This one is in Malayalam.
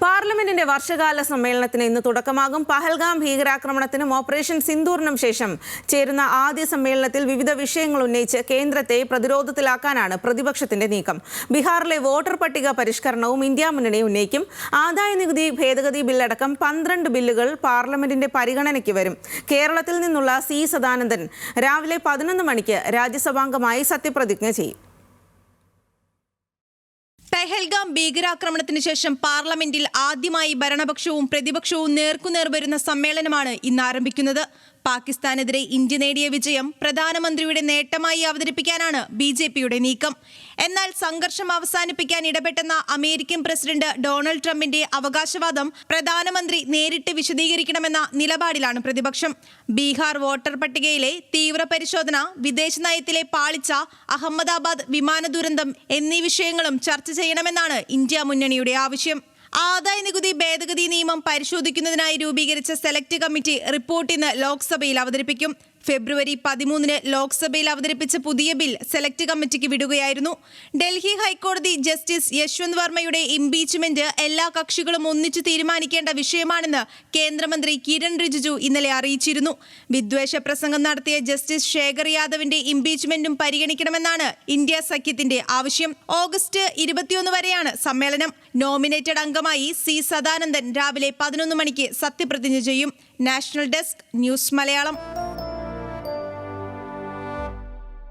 പാർലമെന്റിന്റെ വർഷകാല സമ്മേളനത്തിന് ഇന്ന് തുടക്കമാകും. പഹൽഗാം ഭീകരാക്രമണത്തിനും ഓപ്പറേഷൻ സിന്ദൂറിനും ശേഷം ചേരുന്ന ആദ്യ സമ്മേളനത്തിൽ വിവിധ വിഷയങ്ങൾ ഉന്നയിച്ച് കേന്ദ്രത്തെ പ്രതിരോധത്തിലാക്കാനാണ് പ്രതിപക്ഷത്തിന്റെ നീക്കം. ബീഹാറിലെ വോട്ടർ പട്ടിക പരിഷ്കരണവും ഇന്ത്യ മുന്നണി ഉന്നയിക്കും. ആദായനികുതി ഭേദഗതി ബില്ലടക്കം 12 ബില്ലുകൾ പാർലമെന്റിന്റെ പരിഗണനയ്ക്ക് വരും. കേരളത്തിൽ നിന്നുള്ള സി സദാനന്ദൻ രാവിലെ 11 മണിക്ക് രാജ്യസഭാംഗമായി സത്യപ്രതിജ്ഞ ചെയ്യും. പെഹൽഗാം ഭീകരാക്രമണത്തിന് ശേഷം പാർലമെന്റിൽ ആദ്യമായി ഭരണപക്ഷവും പ്രതിപക്ഷവും നേർക്കുനേർ വരുന്ന സമ്മേളനമാണ് ഇന്ന് ആരംഭിക്കുന്നത്. പാകിസ്ഥാനെതിരെ ഇന്ത്യ നേടിയ വിജയം പ്രധാനമന്ത്രിയുടെ നേട്ടമായി അവതരിപ്പിക്കാനാണ് BJPയുടെ നീക്കം. എന്നാൽ സംഘർഷം അവസാനിപ്പിക്കാൻ ഇടപെട്ടെന്ന അമേരിക്കൻ പ്രസിഡന്റ് ഡൊണാൾഡ് ട്രംപിന്റെ അവകാശവാദം പ്രധാനമന്ത്രി നേരിട്ട് വിശദീകരിക്കണമെന്ന നിലപാടിലാണ് പ്രതിപക്ഷം. ബീഹാർ വോട്ടർ പട്ടികയിലെ തീവ്ര പരിശോധന, വിദേശ നയത്തിലെ പാളിച്ച, അഹമ്മദാബാദ് വിമാന ദുരന്തം എന്നീ വിഷയങ്ങളും ചർച്ച ചെയ്യണമെന്നാണ് ഇന്ത്യ മുന്നണിയുടെ ആവശ്യം. ആദായനികുതി ഭേദഗതി നിയമം പരിശോധിക്കുന്നതിനായി രൂപീകരിച്ച സെലക്ട് കമ്മിറ്റി റിപ്പോർട്ട് ഇന്ന് ലോക്സഭയിൽ അവതരിപ്പിക്കും. ഫെബ്രുവരി 13 ലോക്സഭയിൽ അവതരിപ്പിച്ച പുതിയ ബിൽ സെലക്ട് കമ്മിറ്റിക്ക് വിടുകയായിരുന്നു. ഡൽഹി ഹൈക്കോടതി ജസ്റ്റിസ് യശ്വന്ത് വർമ്മയുടെ ഇംപീച്ച്മെന്റ് എല്ലാ കക്ഷികളും ഒന്നിച്ചു തീരുമാനിക്കേണ്ട വിഷയമാണെന്ന് കേന്ദ്രമന്ത്രി കിരൺ റിജിജു ഇന്നലെ അറിയിച്ചിരുന്നു. വിദ്വേഷ പ്രസംഗം നടത്തിയ ജസ്റ്റിസ് ശേഖർ യാദവിന്റെ ഇംപീച്ച്മെന്റും പരിഗണിക്കണമെന്നാണ് ഇന്ത്യ സഖ്യത്തിന്റെ ആവശ്യം. ഓഗസ്റ്റ് 21 വരെയാണ് സമ്മേളനം. നോമിനേറ്റഡ് അംഗമായി സി സദാനന്ദൻ രാവിലെ 11 മണിക്ക് സത്യപ്രതിജ്ഞ ചെയ്യും. National desk, news Malayalam.